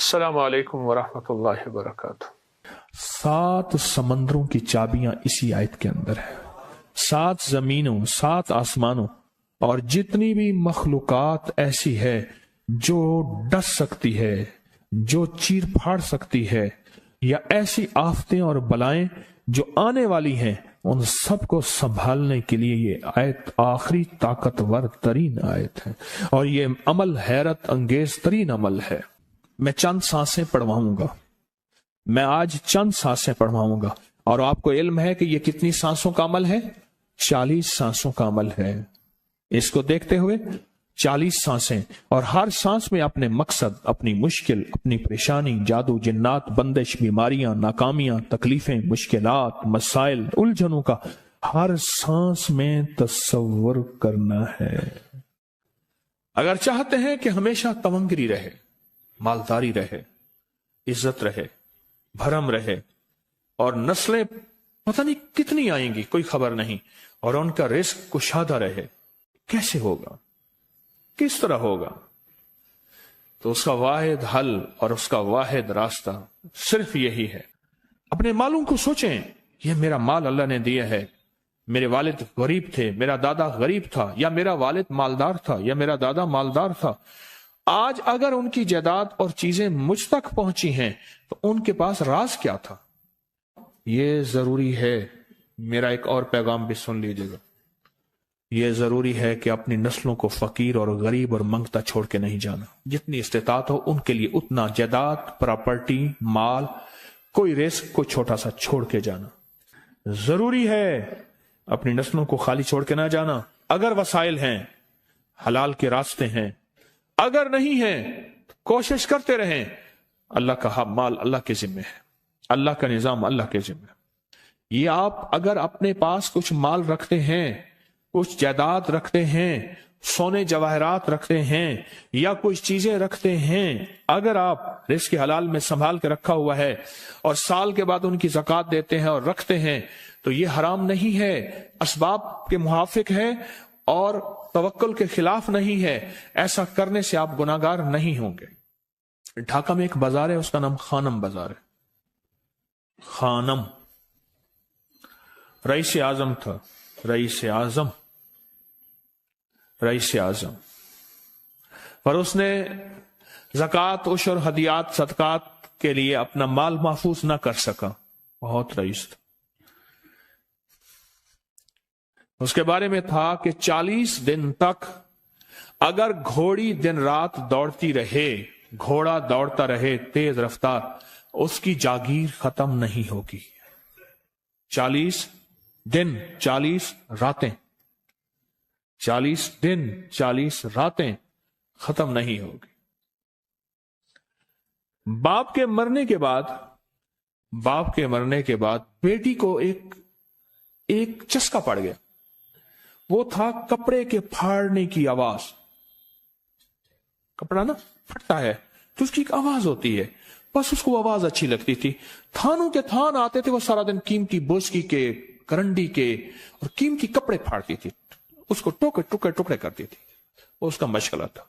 السلام علیکم ورحمۃ اللہ وبرکاتہ۔ 7 سمندروں کی چابیاں اسی آیت کے اندر ہے۔ 7 زمینوں، 7 آسمانوں اور جتنی بھی مخلوقات ایسی ہے جو ڈس سکتی ہے، جو چیر پھاڑ سکتی ہے، یا ایسی آفتیں اور بلائیں جو آنے والی ہیں، ان سب کو سنبھالنے کے لیے یہ آیت آخری طاقتور ترین آیت ہے، اور یہ عمل حیرت انگیز ترین عمل ہے۔ میں چند سانسیں پڑھواؤں گا، میں آج چند سانسیں پڑھواؤں گا، اور آپ کو علم ہے کہ یہ کتنی سانسوں کا عمل ہے؟ 40 سانسوں کا عمل ہے۔ اس کو دیکھتے ہوئے 40 سانسیں، اور ہر سانس میں اپنے مقصد، اپنی مشکل، اپنی پریشانی، جادو، جنات، بندش، بیماریاں، ناکامیاں، تکلیفیں، مشکلات، مسائل، الجھنوں کا ہر سانس میں تصور کرنا ہے۔ اگر چاہتے ہیں کہ ہمیشہ تونگری رہے، مالداری رہے، عزت رہے، بھرم رہے، اور نسلیں پتہ نہیں کتنی آئیں گی کوئی خبر نہیں، اور ان کا رزق کشادہ رہے، کیسے ہوگا؟ کس طرح ہوگا؟ تو اس کا واحد حل اور اس کا واحد راستہ صرف یہی ہے۔ اپنے مالوں کو سوچیں، یہ میرا مال اللہ نے دیا ہے، میرے والد غریب تھے، میرا دادا غریب تھا، یا میرا والد مالدار تھا، یا میرا دادا مالدار تھا۔ آج اگر ان کی جائیداد اور چیزیں مجھ تک پہنچی ہیں تو ان کے پاس راز کیا تھا؟ یہ ضروری ہے، میرا ایک اور پیغام بھی سن لیجیے گا، یہ ضروری ہے کہ اپنی نسلوں کو فقیر اور غریب اور منگتا چھوڑ کے نہیں جانا۔ جتنی استطاعت ہو ان کے لیے اتنا جائیداد، پراپرٹی، مال، کوئی رزق کو چھوٹا سا چھوڑ کے جانا ضروری ہے۔ اپنی نسلوں کو خالی چھوڑ کے نہ جانا۔ اگر وسائل ہیں، حلال کے راستے ہیں، اگر نہیں ہیں کوشش کرتے رہیں۔ اللہ کا مال اللہ کے ذمہ ہے، اللہ کا نظام اللہ کے ذمہ ہے۔ یہ آپ اگر اپنے پاس کچھ مال رکھتے ہیں، کچھ جائیداد رکھتے ہیں، سونے جواہرات رکھتے ہیں، یا کچھ چیزیں رکھتے ہیں، اگر آپ رزق کے حلال میں سنبھال کے رکھا ہوا ہے اور سال کے بعد ان کی زکوٰۃ دیتے ہیں اور رکھتے ہیں، تو یہ حرام نہیں ہے، اسباب کے موافق ہے اور توکل کے خلاف نہیں ہے۔ ایسا کرنے سے آپ گناہگار نہیں ہوں گے۔ ڈھاکہ میں ایک بازار ہے، اس کا نام خانم بازار ہے۔ خانم رئیس اعظم تھا، رئیس اعظم پر اس نے زکوٰۃ، عشر، ہدیات، صدقات کے لیے اپنا مال محفوظ نہ کر سکا، بہت رئیس تھا۔ اس کے بارے میں تھا کہ 40 دن تک اگر گھوڑی دن رات دوڑتی رہے، گھوڑا دوڑتا رہے تیز رفتار، اس کی جاگیر ختم نہیں ہوگی۔ 40 دن 40 راتیں، 40 دن 40 راتیں ختم نہیں ہوگی۔ باپ کے مرنے کے بعد بیٹی کو ایک چسکا پڑ گیا، وہ تھا کپڑے کے پھاڑنے کی آواز۔ کپڑا نا پھٹتا ہے تو اس کی ایک آواز ہوتی ہے، بس اس کو آواز اچھی لگتی تھی۔ تھانوں کے تھان آتے تھے، وہ سارا دن قیمتی بوسکی کے، کرنڈی کے اور قیمتی کپڑے پھاڑتی تھی، اس کو ٹکڑے کرتی تھی، وہ اس کا مشغلہ تھا۔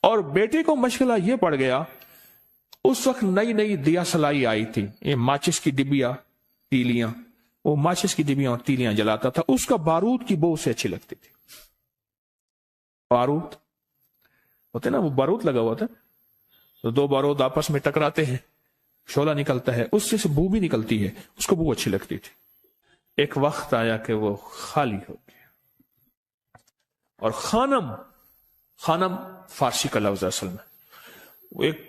اور بیٹے کو مشغلہ یہ پڑ گیا، اس وقت نئی دیا سلائی آئی تھی، یہ ماچس کی ڈبیاں، تیلیاں، وہ ماچس کی ڈبیاں اور تیلیاں جلاتا تھا، اس کا بارود کی بو اسے اچھی لگتی تھی۔ بارود ہوتے نا، وہ بارود لگا ہوا تھا، تو 2 بارود آپس میں ٹکراتے ہیں، شعلہ نکلتا ہے، اس سے بو بھی نکلتی ہے، اس کو بو اچھی لگتی تھی۔ ایک وقت آیا کہ وہ خالی ہو گیا، اور خانم فارسی کا لفظ اصل میں، وہ ایک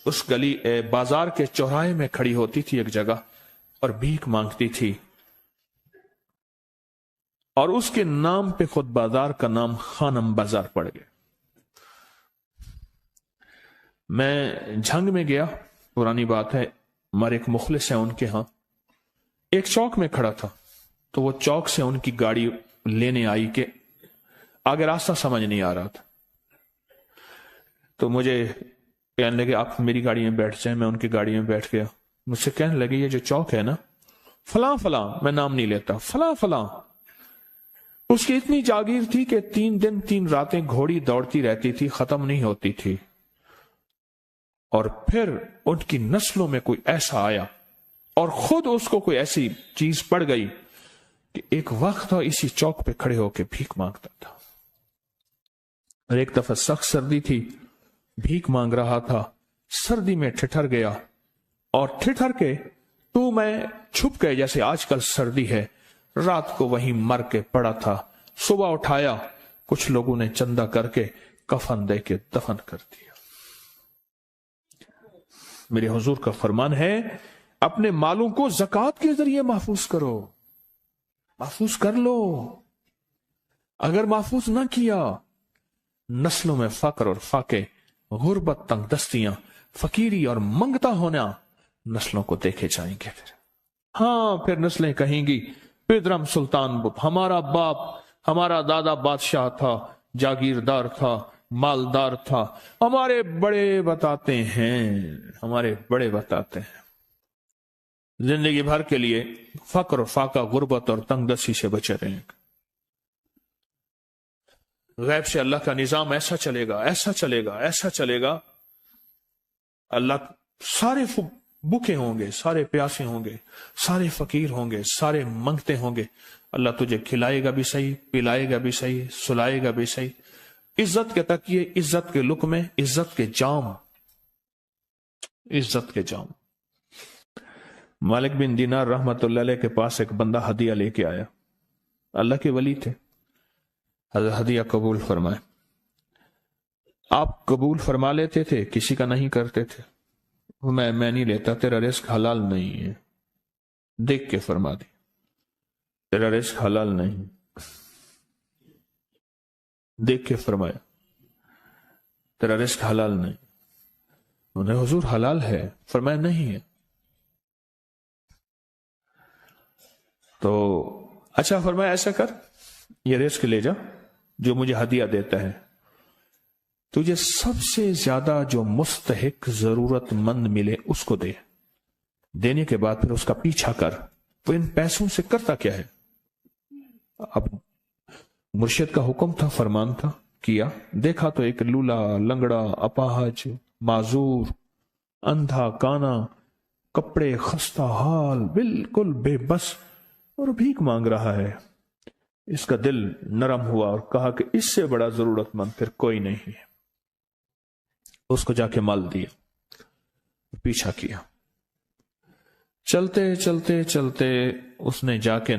اس گلی بازار کے چوراہے میں کھڑی ہوتی تھی ایک جگہ اور بھیک مانگتی تھی، اور اس کے نام پہ خود بازار کا نام خانم بازار پڑ گیا۔ میں جھنگ میں گیا، پرانی بات ہے، ہمارے ایک مخلص ہیں ان کے ہاں، ایک چوک میں کھڑا تھا، تو وہ چوک سے ان کی گاڑی لینے آئی کہ آگے راستہ سمجھ نہیں آ رہا تھا، تو مجھے کہنے لگے آپ میری گاڑی میں بیٹھ جائیں۔ میں ان کی گاڑی میں بیٹھ گیا، مجھ سے کہنے لگے یہ جو چوک ہے نا، فلاں فلاں، میں نام نہیں لیتا، فلاں فلاں، اس کی اتنی جاگیر تھی کہ 3 دن 3 راتیں گھوڑی دوڑتی رہتی تھی، ختم نہیں ہوتی تھی۔ اور پھر ان کی نسلوں میں کوئی ایسا آیا اور خود اس کو کوئی ایسی چیز پڑ گئی کہ ایک وقت تھا اسی چوک پہ کھڑے ہو کے بھیک مانگتا تھا. اور ایک دفعہ سخت سردی تھی، بھیک مانگ رہا تھا، سردی میں ٹھٹر گیا اور ٹھٹر کے تو میں چھپ گئے جیسے آج کل سردی ہے. رات کو وہیں مر کے پڑا تھا. صبح اٹھایا، کچھ لوگوں نے چندہ کر کے کفن دے کے دفن کر دیا. میرے حضور کا فرمان ہے اپنے مالوں کو زکوٰۃ کے ذریعے محفوظ کرو، محفوظ کر لو. اگر محفوظ نہ کیا، نسلوں میں فقر اور فاقے، غربت، تنگ دستیاں، فقیری اور منگتا ہونا نسلوں کو دیکھے جائیں گے. پھر نسلیں کہیں گی پیدرم سلطان بت، ہمارا باپ، ہمارا دادا بادشاہ تھا، جاگیردار تھا، مالدار تھا. ہمارے بڑے بتاتے ہیں زندگی بھر کے لیے فقر و فاقہ، غربت اور تنگ دستی سے بچے رہیں گے. غیب سے اللہ کا نظام ایسا چلے گا، ایسا چلے گا، ایسا چلے گا. اللہ سارے بھوکے ہوں گے، سارے پیاسے ہوں گے، سارے فقیر ہوں گے، سارے منگتے ہوں گے. اللہ تجھے کھلائے گا بھی صحیح، پلائے گا بھی صحیح، سلائے گا بھی صحیح. عزت کے تکیے، عزت کے لقمے، عزت کے جام، عزت کے جام. مالک بن دینار رحمت اللہ علیہ کے پاس ایک بندہ ہدیہ لے کے آیا. اللہ کے ولی تھے. حضرت ہدیہ قبول فرمائے. آپ قبول فرما لیتے تھے، کسی کا نہیں کرتے تھے. میں نہیں لیتا، تیرا رزق حلال نہیں ہے. دیکھ کے فرما دی، تیرا رزق حلال نہیں. دیکھ کے فرمایا تیرا رزق حلال نہیں. انہیں حضور حلال ہے، فرمایا نہیں ہے. تو اچھا فرمایا ایسا کر، یہ رزق لے جا جو مجھے ہدیہ دیتا ہے. تجھے سب سے زیادہ جو مستحق ضرورت مند ملے اس کو دے. دینے کے بعد پھر اس کا پیچھا کر. تو ان پیسوں سے کرتا کیا ہے؟ اب مرشد کا حکم تھا، فرمان تھا، کیا. دیکھا تو ایک لولا، لنگڑا، اپاہج، معذور، اندھا، کانا، کپڑے خستہ حال، بالکل بے بس، اور بھیک مانگ رہا ہے. اس کا دل نرم ہوا اور کہا کہ اس سے بڑا ضرورت مند پھر کوئی نہیں ہے. اس کو جا کے مال دیا، پیچھا کیا. چلتے چلتے چلتے اس نے جا کے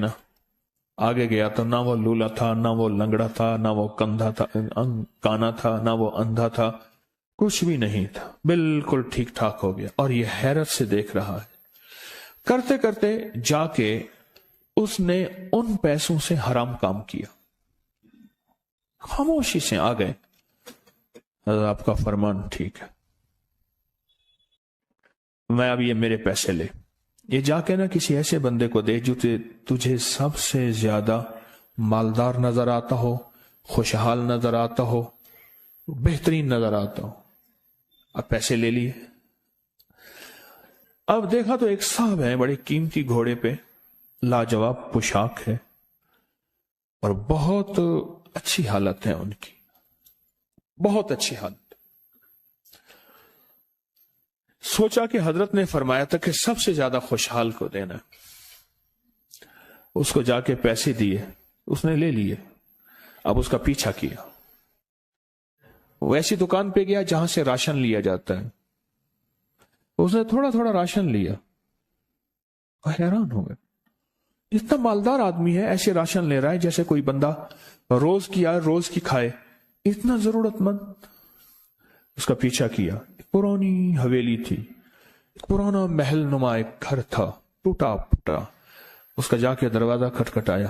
آگے گیا تو نہ وہ لولا تھا، نہ وہ لنگڑا تھا، نہ وہ کندھا تھا، کانا تھا، نہ وہ اندھا تھا، کچھ بھی نہیں تھا. بالکل ٹھیک ٹھاک ہو گیا اور یہ حیرت سے دیکھ رہا ہے. کرتے کرتے جا کے اس نے ان پیسوں سے حرام کام کیا. خاموشی سے آ گئے، آپ کا فرمان ٹھیک ہے، میں اب یہ میرے پیسے لے. یہ جا کے کسی ایسے بندے کو دے جو تجھے سب سے زیادہ مالدار نظر آتا ہو، خوشحال نظر آتا ہو، بہترین نظر آتا ہو. اب پیسے لے لیے. اب دیکھا تو ایک صاحب ہے، بڑے قیمتی گھوڑے پہ، لاجواب پوشاک ہے اور بہت اچھی حالت ہے ان کی، بہت اچھی حالت. سوچا کہ حضرت نے فرمایا تھا کہ سب سے زیادہ خوشحال کو دینا. اس کو جا کے پیسے دیے، اس نے لے لیے. اب اس کا پیچھا کیا. وہ ایسی دکان پہ گیا جہاں سے راشن لیا جاتا ہے. اس نے تھوڑا تھوڑا راشن لیا. حیران ہو گئے، اتنا مالدار آدمی ہے، ایسے راشن لے رہا ہے جیسے کوئی بندہ روز کی آئے روز کی کھائے، اتنا ضرورت مند. اس کا پیچھا کیا. پرانی حویلی تھی، پرانا محل نما ایک گھر تھا، ٹوٹا پھوٹا. اس کا جا کے دروازہ کھٹکھٹایا.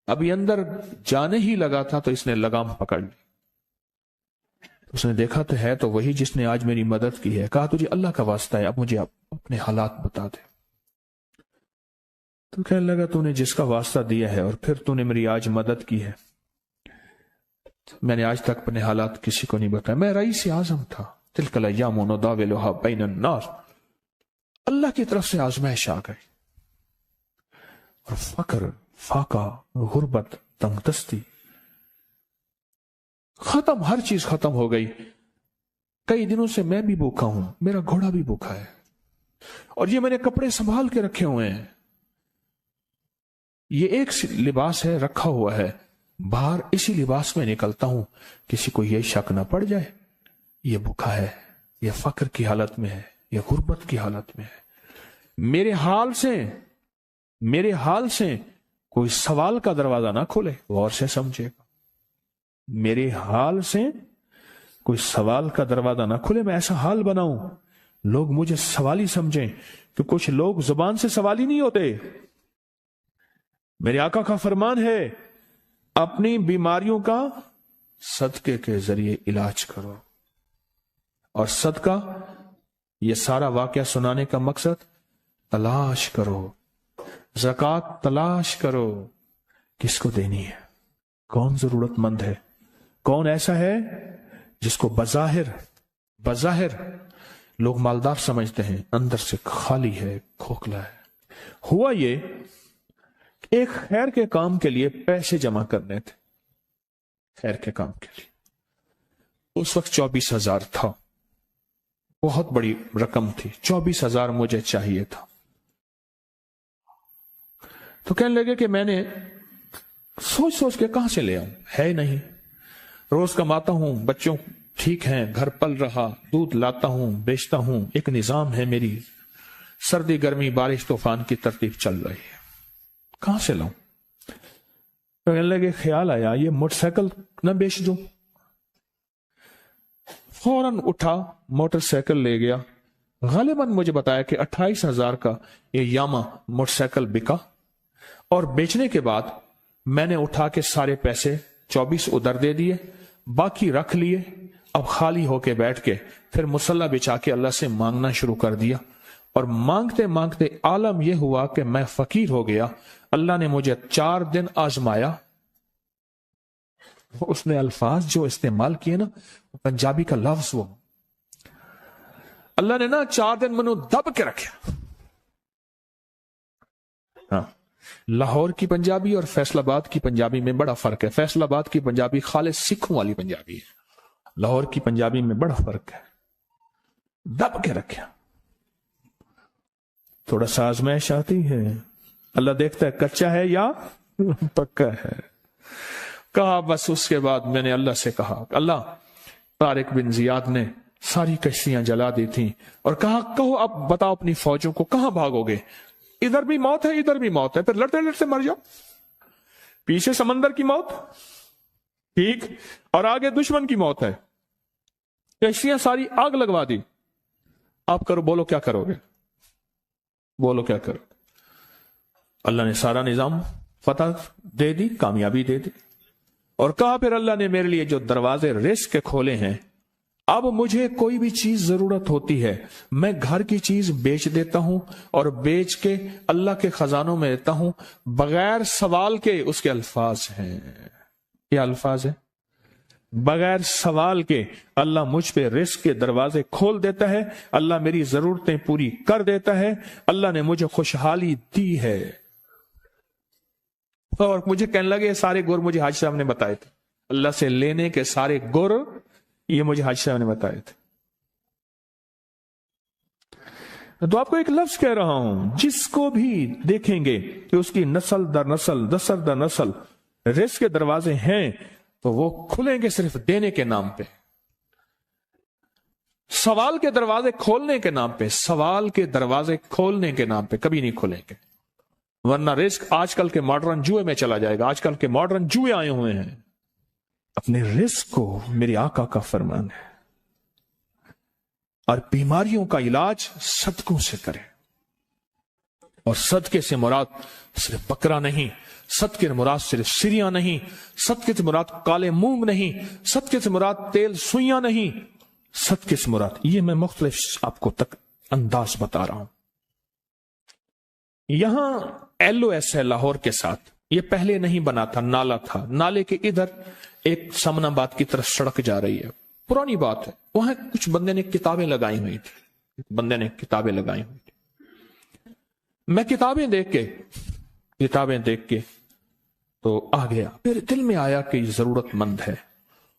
ابھی اندر جانے ہی لگا تھا تو اس نے لگام پکڑ لی. اس نے دیکھا تو ہے تو وہی جس نے آج میری مدد کی ہے. کہا تجھے اللہ کا واسطہ ہے، اب مجھے اپنے حالات بتا دے. تو کہنے لگا تو نے جس کا واسطہ دیا ہے اور پھر تو نے میری آج مدد کی ہے، میں نے آج تک اپنے حالات کسی کو نہیں بتایا. میں رئیس اعظم تھا. تلک الایام نداولها بین الناس. اللہ کی طرف سے آزمائش آ گئی اور فقر، فاقہ، غربت، تنگ دستی ختم، ہر چیز ختم ہو گئی. कई दिनों से मैं भी भूखा हूं, मेरा घोड़ा भी भूखा है, और ये मैंने कपड़े संभाल के रखे हुए हैं, ये एक लिबास है रखा हुआ है, बाहर इसी लिबास में निकलता हूं, किसी को यह शक ना पड़ जाए ये भूखा है, ये फक्र की हालत में है, ये गुर्बत की हालत में है। मेरे हाल से कोई सवाल का दरवाजा ना खोले, गौर से समझेगा। मेरे हाल से कोई सवाल का दरवाजा ना खुले, मैं ऐसा हाल बनाऊं लोग मुझे सवाली समझें, कि कुछ लोग जुबान से सवाली नहीं होते। मेरे आका का फरमान है, अपनी बीमारियों का सदके के जरिए इलाज करो। और सदका, यह सारा वाकया सुनाने का मकसद, तलाश करो, ज़कात तलाश करो, किसको देनी है, कौन जरूरतमंद है, कौन ऐसा है जिसको बज़ाहिर लोग मालदार समझते हैं, अंदर से खाली है, खोखला है। हुआ ये, एक खैर के काम के लिए पैसे जमा करने थे, खैर के काम के लिए। उस वक्त 24,000 था, बहुत बड़ी रकम थी, 24,000 मुझे चाहिए था। तो कहने लगे कि मैंने सोच के कहां से ले आऊं, है नहीं, रोज कमाता हूं, बच्चों ठीक हैं, घर पल रहा, दूध लाता हूं, बेचता हूं, एक निजाम है मेरी, सर्दी गर्मी बारिश तूफान की तरतीब चल रही है, कहां से लाऊं। तो कहने लगे, ख्याल आया ये मोटरसाइकिल न बेच दूं। फौरन उठा, मोटरसाइकिल ले गया। गालिबन मुझे बताया कि 28,000 का ये यामा मोटरसाइकिल बिका, और बेचने के बाद मैंने उठा के सारे पैसे 24 उधर दे दिए, बाकी रख लिए। अब खाली होके बैठ के फिर मुसल्ला बिछा के अल्लाह से मांगना शुरू कर दिया, और मांगते मांगते आलम यह हुआ कि मैं फकीर हो गया। अल्लाह ने मुझे 4 दिन आजमाया। उसने अल्फाज जो इस्तेमाल किए ना, पंजाबी का लफ्ज, वो अल्लाह ने ना 4 दिन मनु दब के रखे। हाँ, लाहौर की पंजाबी और फैसलाबाद की पंजाबी में बड़ा फर्क है। फैसलाबाद की पंजाबी खालिस सिखों वाली पंजाबी है, लाहौर की पंजाबी में बड़ा फर्क है। दब के रखे, थोड़ा सा आजमाइश आती है, अल्लाह देखता है कच्चा है या पक्का है। कहा, बस उसके बाद मैंने अल्लाह से कहा, अल्लाह, तारिक बिन जियाद ने सारी कश्तियां जला दी थी, और कहा, कहो अब बताओ अपनी फौजों को कहां भागोगे, इधर भी मौत है इधर भी मौत है, फिर लड़ते लड़ते मर जाओ। पीछे समंदर की मौत, ठीक, और आगे दुश्मन की मौत है, कश्तियां सारी आग लगवा दी, आप करो, बोलो क्या करोगे, बोलो क्या करो। अल्लाह ने सारा निजाम फतह दे दी, कामयाबी दे दी, और कहा फिर अल्लाह ने मेरे लिए जो दरवाजे रिस्क के खोले हैं, अब मुझे कोई भी चीज जरूरत होती है, मैं घर की चीज बेच देता हूं, और बेच के अल्लाह के खजानों में देता हूं बगैर सवाल के। उसके अल्फाज हैं, क्या अल्फाज है, बगैर सवाल के अल्लाह मुझ पे रिस्क के दरवाजे खोल देता है, अल्लाह मेरी जरूरतें पूरी कर देता है, अल्लाह ने मुझे खुशहाली दी है। और मुझे कहने लगे, सारे गुर मुझे हाजी साहब ने बताए थे, अल्लाह से लेने के सारे गुर ये मुझे हाजी साहब ने बताए थे। तो आपको एक लफ्ज कह रहा हूं, जिसको भी देखेंगे कि उसकी नस्ल दर नस्ल, दसर दर नस्ल रिस्क के दरवाजे हैं, तो वो खुलेंगे सिर्फ देने के नाम पे, सवाल के दरवाजे खोलने के नाम पे, सवाल के दरवाजे खोलने के नाम पे कभी नहीं खुलेंगे। वरना रिस्क आजकल के मॉडर्न जुए में चला जाएगा। आजकल के मॉडर्न जुए आए हुए हैं। अपने रिस्क को मेरे आका का फरमान है, और बीमारियों का इलाज सदकों से करें। और सदके से मुराद सिर्फ बकरा नहीं, सदके से मुराद सिर्फ सिरिया नहीं, सदके से मुराद काले मूंग नहीं, सदके से मुराद तेल सुइयां नहीं, सदके से मुराद, ये मैं मुख्तलिफ आपको तक अंदाज बता रहा हूं। यहां LOS है लाहौर के साथ, ये पहले नहीं बना था, नाला था, नाले के इधर एक समनाबाद की तरफ सड़क जा रही है, पुरानी बात है। वहां कुछ बंदे ने किताबें लगाई हुई थी, बंदे ने किताबें लगाई हुई थी। मैं किताबें देख के तो आ गया, फिर दिल में आया कि जरूरतमंद है,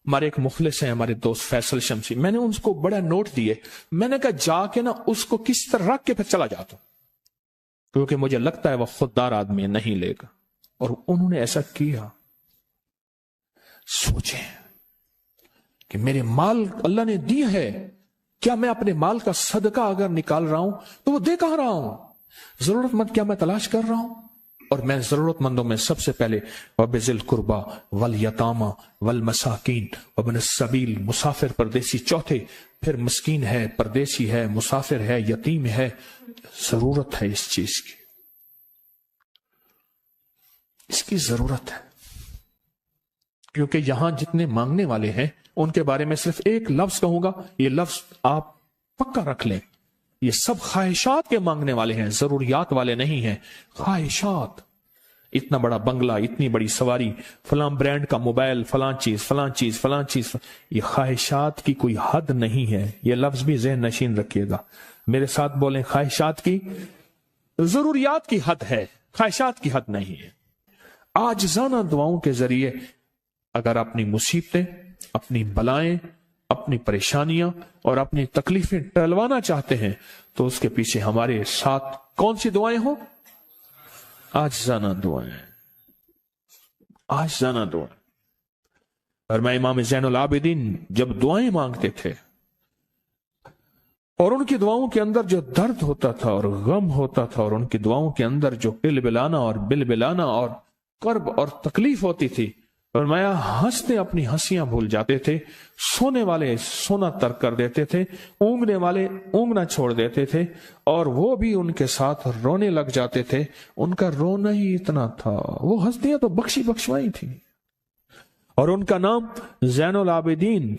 हमारे एक मुखलिस हैं, हमारे दोस्त फैसल शमसी, मैंने उनको बड़ा नोट दिए, मैंने कहा जाके ना उसको किस तरह रख के फिर चला जाता, क्योंकि मुझे लगता है वह खुददार आदमी नहीं लेगा। और उन्होंने ऐसा किया। सोचें कि मेरे माल अल्लाह ने दी है, क्या मैं अपने माल का सदका अगर निकाल रहा हूं तो वो दे कहां रहा हूं? जरूरतमंद क्या मैं तलाश कर रहा हूं? और मैं जरूरतमंदों में सबसे पहले वबिजिल कुर्बा वल यतामा वल मसाकीन वबन सबील, मुसाफिर परदेसी चौथे, फिर मस्कीन है, परदेसी है, मुसाफिर है, यतीम है। जरूरत है इस चीज की, इसकी जरूरत है। क्योंकि यहां जितने मांगने वाले हैं उनके बारे में सिर्फ एक लफ्ज कहूंगा, ये लफ्ज आप पक्का रख लें, ये सब ख्वाहिशात के मांगने वाले हैं, जरूरियात वाले नहीं हैं। ख्वाहिशात, इतना बड़ा बंगला, इतनी बड़ी सवारी, फलां ब्रांड का मोबाइल, फलां चीज फलां चीज फलां चीज, ये ख्वाहिशात की कोई हद नहीं है। ये लफ्ज भी ज़हन नशीन रखिएगा, मेरे साथ बोलें, ख्वाहिशात की, जरूरियात की हद है, ख्वाहिशात की हद नहीं है। आजिज़ाना दुआओं के जरिए अगर अपनी मुसीबतें, अपनी बलाएं, अपनी परेशानियां और अपनी तकलीफें टलवाना चाहते हैं तो उसके पीछे हमारे साथ कौन सी दुआएं हो? आजिज़ाना दुआएं, आजिज़ाना दुआएं। और मैं इमाम ज़ैनुल आबिदीन जब दुआएं मांगते थे और उनकी दुआओं के अंदर जो दर्द होता था और गम होता था, और उनकी दुआओं के अंदर जो बिलबिलाना और बिलबिलाना और कर्ब और तकलीफ होती थी, और मैं हंसते अपनी हंसियां भूल जाते थे, सोने वाले सोना तर्क कर देते थे, ऊँगने वाले ऊँगना छोड़ देते थे, और वो भी उनके साथ रोने लग जाते थे। उनका रोना ही इतना था, वो हंसतियां तो बख्शी बख्शवाई थी। और उनका नाम ज़ैनुल आबिदीन,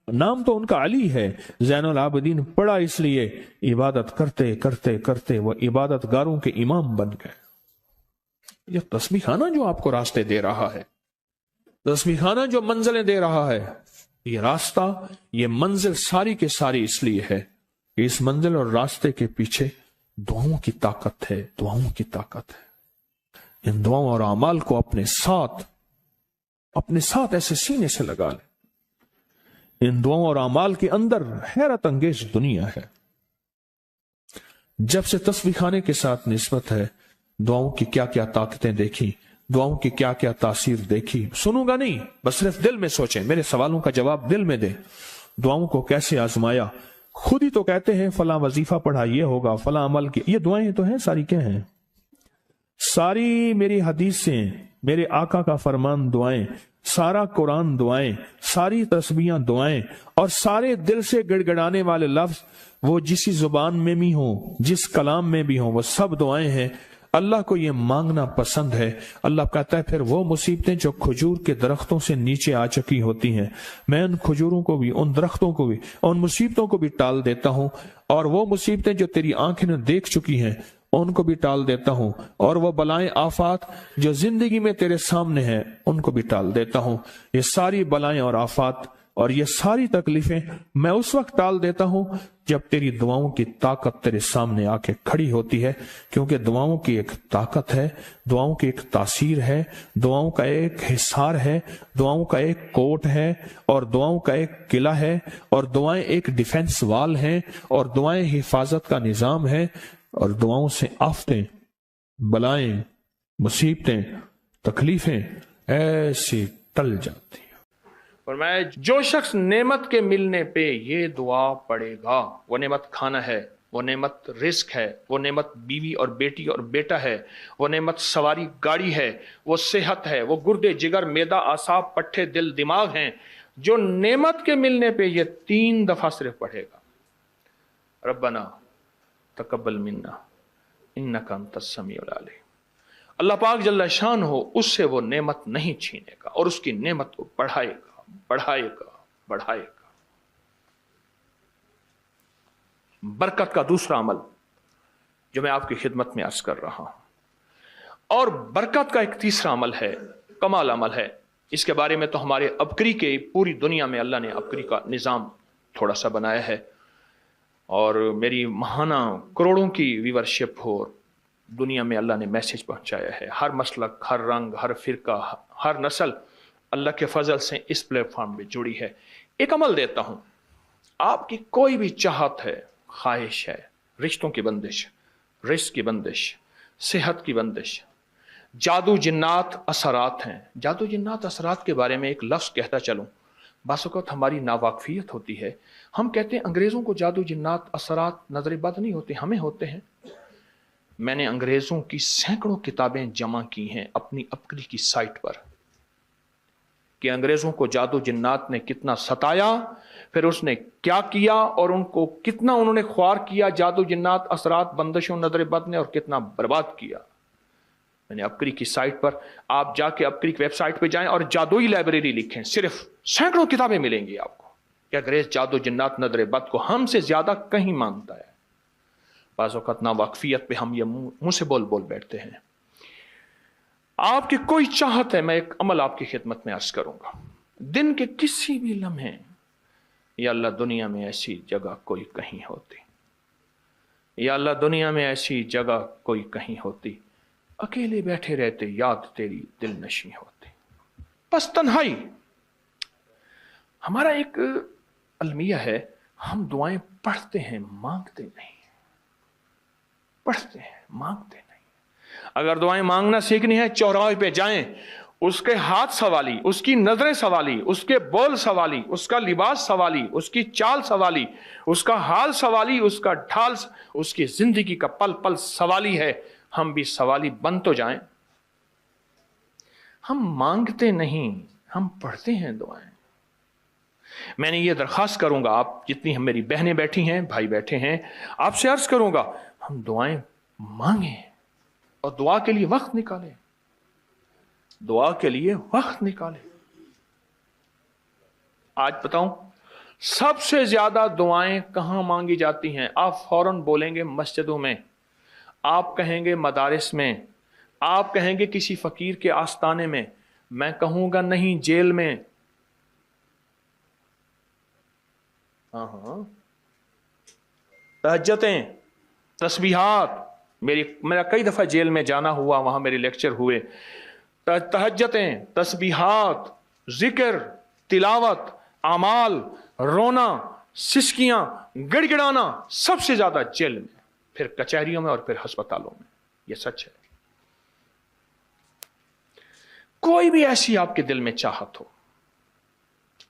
नाम तो उनका अली है, ज़ैनुल आबिदीन पड़ा इसलिए इबादत करते करते करते वो इबादत गारों के इमाम बन गए। ये तस्बीह खाना जो आपको रास्ते दे रहा है, तस्बीह खाना जो मंजिलें दे रहा है, ये रास्ता, ये मंजिल सारी के सारी इसलिए है कि इस मंजिल और रास्ते के पीछे दुआओं की ताकत है, दुआओं की ताकत है। इन दुआओं और अमाल को अपने साथ ऐसे सीने से लगा ले। इन दुआओं और अमाल के अंदर हैरत अंगेज दुनिया है। जब से तस्बीह खाने के साथ निस्बत है, दुआओं की क्या क्या ताकतें देखी, दुआओं की क्या क्या तासीर देखी। सुनूंगा नहीं, बस सिर्फ दिल में सोचें, मेरे सवालों का जवाब दिल में दें। दुआओं को कैसे आजमाया, खुद ही तो कहते हैं फला वजीफा पढ़ा ये होगा, फला अमल की, ये दुआएं तो हैं सारी, क्या हैं? सारी मेरी हदीसें, मेरे आका का फरमान दुआएं, सारा कुरान दुआएं, सारी तस्बीहां दुआएं, और सारे दिल से गिड़गिड़ाने वाले लफ्ज वो जिस जुबान में भी हो, जिस कलाम में भी हो, वो सब दुआएं हैं। अल्लाह को ये मांगना पसंद है। अल्लाह कहता है फिर वो मुसीबतें जो खजूर के दरख्तों से नीचे आ चुकी होती हैं, मैं उन खजूरों को भी, उन दरख्तों को भी, उन मुसीबतों को भी टाल देता हूं, और वो मुसीबतें जो तेरी आंखें ने देख चुकी हैं उनको भी टाल देता हूं, और वो बलाएं आफात जो जिंदगी में तेरे सामने हैं उनको भी टाल देता हूं। ये सारी बलाएं और आफात और ये सारी तकलीफें मैं उस वक्त टाल देता हूं जब तेरी दुआओं की ताकत तेरे सामने आके खड़ी होती है। क्योंकि दुआओं की एक ताकत है, दुआओं की एक तासीर है, दुआओं का एक हिसार है, दुआओं का एक कोट है, और दुआओं का एक किला है, और दुआएं एक डिफेंस वाल हैं, और दुआएं हिफाजत का निजाम है, और दुआओं से आफतें, बलाएं, मुसीबतें, तकलीफें ऐसी टल जाती हैं। और मैं जो शख्स नेमत के मिलने पे ये दुआ पढ़ेगा, वो नेमत खाना है, वो नेमत रिस्क है, वो नेमत बीवी और बेटी और बेटा है, वो नेमत सवारी गाड़ी है, वो सेहत है, वो गुर्दे जिगर मैदा आसाब पट्ठे दिल दिमाग हैं। जो नेमत के मिलने पे ये 3 दफा सिर्फ पढ़ेगा, रब्बना तकब्बल मिन्ना इन्नका अंतस समीउल अलीम, अल्लाह पाक जल्ला शान हो उससे वो नेमत नहीं छीनेगा और उसकी नेमत को बढ़ाएगा बढ़ाएगा बढ़ाएगा। बरकत का दूसरा अमल जो मैं आपकी खिदमत में अर्ज कर रहा हूं, और बरकत का एक तीसरा अमल है, कमाल अमल है। इसके बारे में तो हमारे अबकरी के पूरी दुनिया में अल्लाह ने अबकरी का निज़ाम थोड़ा सा बनाया है, और मेरी महाना करोड़ों की व्यूवरशिप हो, दुनिया में अल्लाह ने मैसेज पहुंचाया है। हर मसलक, हर रंग, हर फिरका, हर नस्ल अल्लाह के फजल से इस प्लेटफॉर्म पे जुड़ी है। एक अमल देता हूं, आपकी कोई भी चाहत है, ख्वाहिश है, रिश्तों की बंदिश, रिस्क की बंदिश, सेहत की बंदिश, जादू जिन्नात असरात हैं। जादू जिन्नात असरात के बारे में एक लफ्ज़ कहता चलूं, बासुकत हमारी नावाकफियत होती है। हम कहते हैं अंग्रेज़ों को जादू जिन्नात असरात नजर बद नहीं होते, हमें होते हैं। मैंने अंग्रेज़ों की सैकड़ों किताबें जमा की हैं अपनी अपकरी की साइट पर कि अंग्रेज़ों को जादू जिन्नात ने कितना सताया, फिर उसने क्या किया और उनको कितना उन्होंने ख्वार किया जादू जिन्नात असरात बंदिशों नजर बद ने, और कितना बर्बाद किया। मैंने अपकरी की साइट पर, आप जाके अपकरी की वेबसाइट पे जाएं और जादुई लाइब्रेरी लिखें, सिर्फ सैकड़ों किताबें मिलेंगी आपको कि अंग्रेज जादू जिन्नात नजर बद को हमसे ज्यादा कहीं मानता है। बाज़ औक़ात नावाकफियत पे हम ये मुंह से बोल बोल बैठते हैं। आपकी कोई चाहत है, मैं एक अमल आपकी खिदमत में अर्ज करूंगा। दिन के किसी भी लम्हे, या अल्लाह दुनिया में ऐसी जगह कोई कहीं होती, या अल्लाह दुनिया में ऐसी जगह कोई कहीं होती, अकेले बैठे रहते याद तेरी दिल नशी होती। बस तन्हाई। हमारा एक अलमिया है, हम दुआएं पढ़ते हैं मांगते नहीं, पढ़ते हैं मांगते नहीं। अगर दुआएं मांगना सीखनी है, चौराहे पे जाएं, उसके हाथ सवाली, उसकी नजरें सवाली, उसके बोल सवाली, उसका लिबास सवाली, उसकी चाल सवाली, उसका हाल सवाली, उसका ढाल, उसकी जिंदगी का पल पल सवाली है। हम भी सवाली बन तो जाएं। हम मांगते नहीं, हम पढ़ते हैं दुआएं। मैंने ये दरखास्त करूंगा, आप जितनी हम मेरी बहनें बैठी हैं, भाई बैठे हैं, आपसे अर्ज करूंगा, हम दुआएं मांगें और दुआ के लिए वक्त निकालें, दुआ के लिए वक्त निकालें। आज बताऊं, सबसे ज्यादा दुआएं कहां मांगी जाती हैं? आप फौरन बोलेंगे मस्जिदों में, आप कहेंगे मदारिस में, आप कहेंगे किसी फकीर के आस्ताने में, मैं कहूंगा नहीं जेल में। तहज्जुदें, तस्बीहात, मेरा कई दफा जेल में जाना हुआ, वहां मेरे लेक्चर हुए। तहज्जुदें, तस्बीहात, जिक्र, तिलावत, अमाल, रोना, सिसकियां, गिड़गिड़ाना सबसे ज्यादा जेल में, फिर कचहरियों में और फिर अस्पतालों में। यह सच है। कोई भी ऐसी आपके दिल में चाहत हो,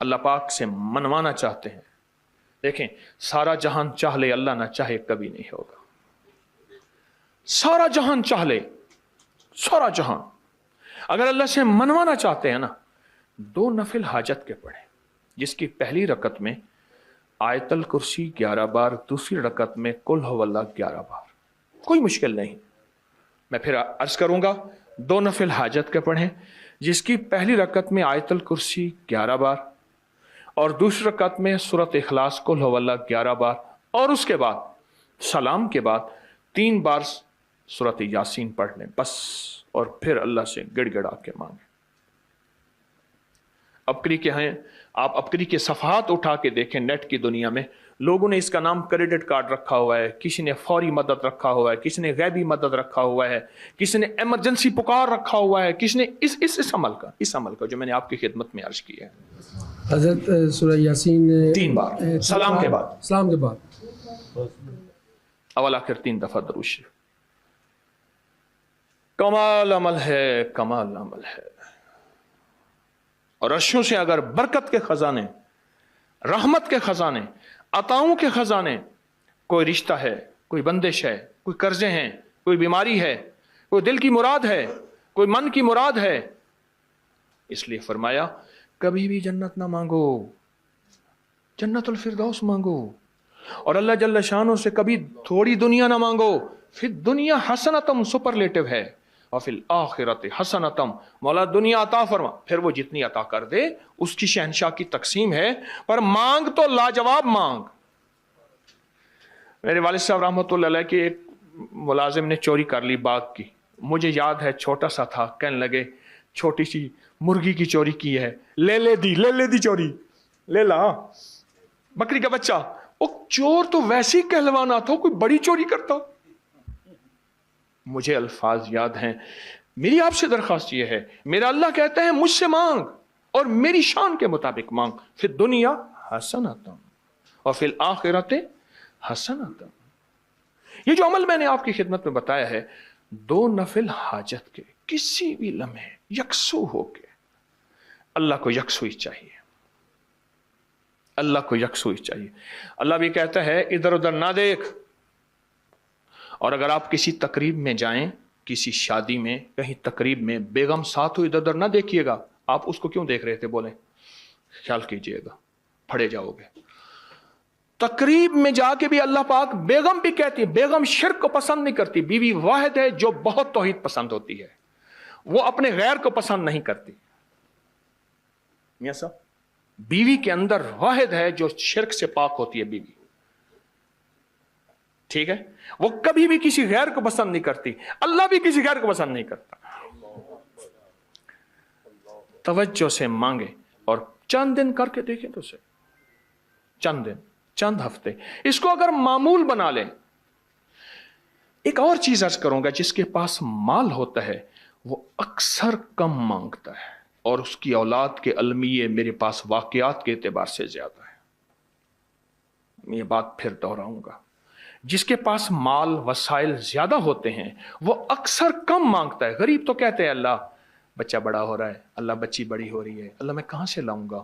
अल्लाह पाक से मनवाना चाहते हैं, देखें, सारा जहान चाह ले, अल्लाह ना चाहे कभी नहीं होगा। सारा जहान चाह ले, सारा जहान, अगर अल्लाह से मनवाना चाहते हैं ना, 2 नफिल हाजत के पढ़े, जिसकी पहली रकत में आयतल कुर्सी 11 बार, दूसरी रकत में कुल हुवल्लाह 11 बार, कोई मुश्किल नहीं। मैं फिर अर्ज करूंगा, 2 नफिल हाजत के पढ़ें, जिसकी पहली रकत में आयतल कुर्सी 11 बार और दूसरी रकत में सूरत इखलास कुल हुवल्लाह 11 बार, और उसके बाद सलाम के बाद 3 बार सूरत यासीन पढ़ लें बस, और फिर अल्लाह से गिड़गिड़ा के मांगे। अपकरी के हैं, आप अपकरी के सफ़हात उठा के देखें, नेट की दुनिया में लोगों ने इसका नाम क्रेडिट कार्ड रखा हुआ है, किसी ने फौरी मदद रखा हुआ है, किसी ने गैबी मदद रखा हुआ है, किसी ने इमरजेंसी पुकार रखा हुआ है, किसी ने इस अमल का जो मैंने आपकी खिदमत में अर्ज किया है। हज़रत सूरह यासीन 3 बार सलाम के बाद अवल आखिर 3 दफा दरूद शरीफ। कमाल अमल है, कमाल अमल है। और अर्शों से अगर बरकत के खजाने, रहमत के खजाने, अताओं के खजाने, कोई रिश्ता है, कोई बंदिश है, कोई कर्जे हैं, कोई बीमारी है, कोई दिल की मुराद है, कोई मन की मुराद है, इसलिए फरमाया कभी भी जन्नत ना मांगो, जन्नतुल फिरदौस मांगो, और अल्लाह जल्ल शानो से कभी थोड़ी दुनिया ना मांगो। फिर दुनिया हसनतम सुपरलेटिव है, और फिर आखिरत हसनतम, मौला दुनिया अता फरमा, फिर वो जितनी अता कर दे उसकी शहनशाह की तकसीम है, पर मांग तो लाजवाब मांग। मेरे वालिद साहब रहमतुल्लाह अलैह के एक मुलाजिम ने चोरी कर ली बाग की, मुझे याद है छोटा सा था, कहने लगे छोटी सी मुर्गी की चोरी की है, ले ले दी चोरी, ले ला बकरी का बच्चा। वो चोर तो वैसे ही कहलवाना था, कोई बड़ी चोरी करता। मुझे अल्फाज याद हैं। मेरी आपसे दरखास्त ये है, मेरा अल्लाह कहता है मुझसे मांग, اور میری شان کے مطابق مانگ، پھر دنیا حسنۃ اور فی الآخرۃ حسنۃ۔ یہ جو عمل میں نے آپ کی خدمت میں بتایا ہے، 2 نفل حاجت کے کسی بھی لمحے یکسو ہو کے، اللہ کو یکسوئی چاہیے، اللہ کو یکسوئی چاہیے۔ اللہ بھی کہتا ہے ادھر ادھر نہ دیکھ۔ اور اگر آپ کسی تقریب میں جائیں، کسی شادی میں، کہیں تقریب میں، بیگم ساتھ ہو، ادھر ادھر نہ دیکھیے گا۔ آپ اس کو کیوں دیکھ رہے تھے؟ بولیں، خیال کیجئے گا، پھڑے جاؤ گے۔ تقریب میں جا کے بھی اللہ پاک بیگم بھی کہتی ہے، بیگم شرک کو پسند نہیں کرتی، بیوی واحد ہے جو بہت توحید پسند ہوتی ہے، وہ اپنے غیر کو پسند نہیں کرتی۔ میاں صاحب، بیوی کے اندر واحد ہے جو شرک سے پاک ہوتی ہے بیوی، ٹھیک ہے؟ وہ کبھی بھی کسی غیر کو پسند نہیں کرتی، اللہ بھی کسی غیر کو پسند نہیں کرتا۔ توجہ سے مانگے اور چند دن کر کے دیکھیں تو سے، چند دن، چند ہفتے، اس کو اگر معمول بنا لیں۔ ایک اور چیز عرض کروں گا، جس کے پاس مال ہوتا ہے وہ اکثر کم مانگتا ہے، اور اس کی اولاد کے المیے میرے پاس واقعات کے اعتبار سے زیادہ ہے۔ میں یہ بات پھر دہراؤں گا، جس کے پاس مال وسائل زیادہ ہوتے ہیں وہ اکثر کم مانگتا ہے۔ غریب تو کہتے ہیں اللہ بچہ بڑا ہو رہا ہے، اللہ بچی بڑی ہو رہی ہے، اللہ میں کہاں سے لاؤں گا؟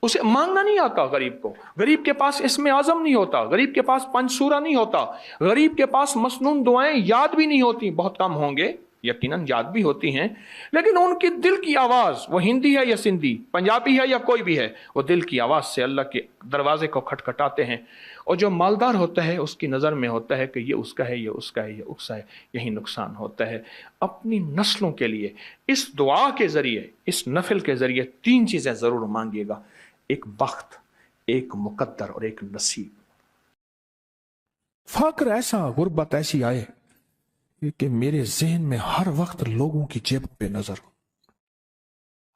اسے مانگنا نہیں آتا غریب کو۔ غریب کے پاس اسم اعظم نہیں ہوتا، غریب کے پاس پنج سورہ نہیں ہوتا، غریب کے پاس مسنون دعائیں یاد بھی نہیں ہوتی، بہت کم ہوں گے، یقیناً یاد بھی ہوتی ہیں، لیکن ان کی دل کی آواز، وہ ہندی ہے یا سندھی، پنجابی ہے یا کوئی بھی ہے، وہ دل کی آواز سے اللہ کے دروازے کو کھٹکھٹاتے ہیں۔ اور جو مالدار ہوتا ہے اس کی نظر میں ہوتا ہے کہ یہ اس کا ہے، یہ اس کا ہے، یہ اس کا ہے، یہی نقصان ہوتا ہے۔ اپنی نسلوں کے لیے اس دعا کے ذریعے، اس نفل کے ذریعے 3 چیزیں ضرور مانگیے گا: ایک بخت، ایک مقدر اور ایک نصیب۔ فقر ایسا، غربت ایسی آئے کہ میرے ذہن میں ہر وقت لوگوں کی جیبوں پہ نظر ہو،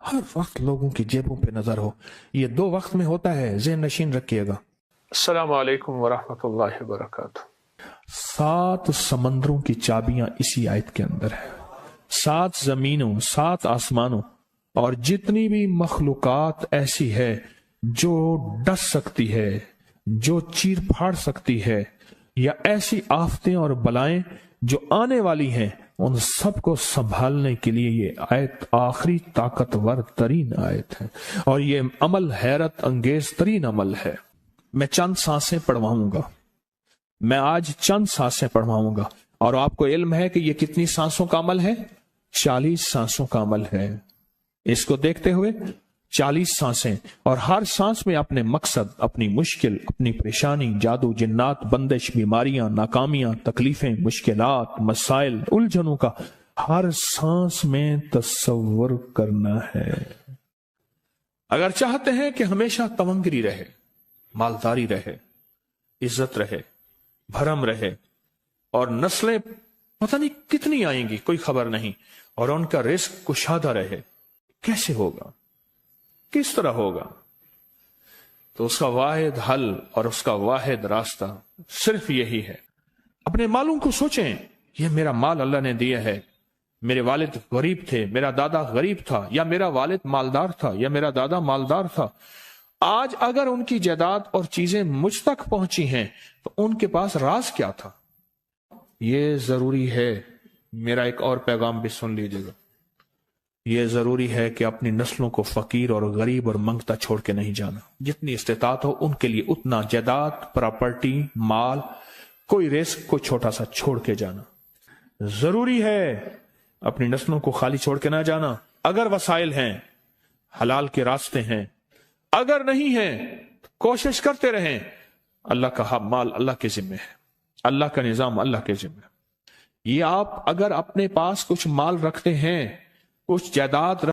ہر وقت لوگوں کی جیبوں پہ نظر ہو۔ یہ 2 وقت میں ہوتا ہے، ذہن نشین رکھیے گا۔ السلام علیکم ورحمۃ اللہ وبرکاتہ۔ 7 سمندروں کی چابیاں اسی آیت کے اندر ہے۔ 7 زمینوں، 7 آسمانوں اور جتنی بھی مخلوقات ایسی ہے جو ڈس سکتی ہے، جو چیر پھاڑ سکتی ہے، یا ایسی آفتیں اور بلائیں جو آنے والی ہیں، ان سب کو سنبھالنے کے لیے یہ آیت آخری طاقتور ترین آیت ہے، اور یہ عمل حیرت انگیز ترین عمل ہے۔ میں چند سانسیں پڑھواؤں گا، میں آج چند سانسیں پڑھواؤں گا، اور آپ کو علم ہے کہ یہ کتنی سانسوں کا عمل ہے؟ 40 سانسوں کا عمل ہے۔ اس کو دیکھتے ہوئے 40 سانسیں، اور ہر سانس میں اپنے مقصد، اپنی مشکل، اپنی پریشانی، جادو جنات، بندش، بیماریاں، ناکامیاں، تکلیفیں، مشکلات، مسائل، الجھنوں کا ہر سانس میں تصور کرنا ہے۔ اگر چاہتے ہیں کہ ہمیشہ تونگری رہے، مالداری رہے، عزت رہے، بھرم رہے، اور نسلیں پتہ نہیں کتنی آئیں گی، کوئی خبر نہیں، اور ان کا رزق کشادہ رہے، کیسے ہوگا؟ کس طرح ہوگا؟ تو اس کا واحد حل اور اس کا واحد راستہ صرف یہی ہے۔ اپنے مالوں کو سوچیں، یہ میرا مال اللہ نے دیا ہے، میرے والد غریب تھے، میرا دادا غریب تھا، یا میرا والد مالدار تھا، یا میرا دادا مالدار تھا۔ آج اگر ان کی جائیداد اور چیزیں مجھ تک پہنچی ہیں تو ان کے پاس راز کیا تھا؟ یہ ضروری ہے، میرا ایک اور پیغام بھی سن لیجیے گا، یہ ضروری ہے کہ اپنی نسلوں کو فقیر اور غریب اور منگتا چھوڑ کے نہیں جانا۔ جتنی استطاعت ہو ان کے لیے اتنا جائیداد، پراپرٹی، مال، کوئی رزق کو چھوٹا سا چھوڑ کے جانا ضروری ہے۔ اپنی نسلوں کو خالی چھوڑ کے نہ جانا۔ اگر وسائل ہیں، حلال کے راستے ہیں، اگر نہیں ہیں کوشش کرتے رہیں۔ اللہ کا مال اللہ کے ذمہ ہے، اللہ کا نظام اللہ کے ذمہ ہے۔ یہ آپ اگر اپنے پاس کچھ مال رکھتے ہیں، کچھ جائیداد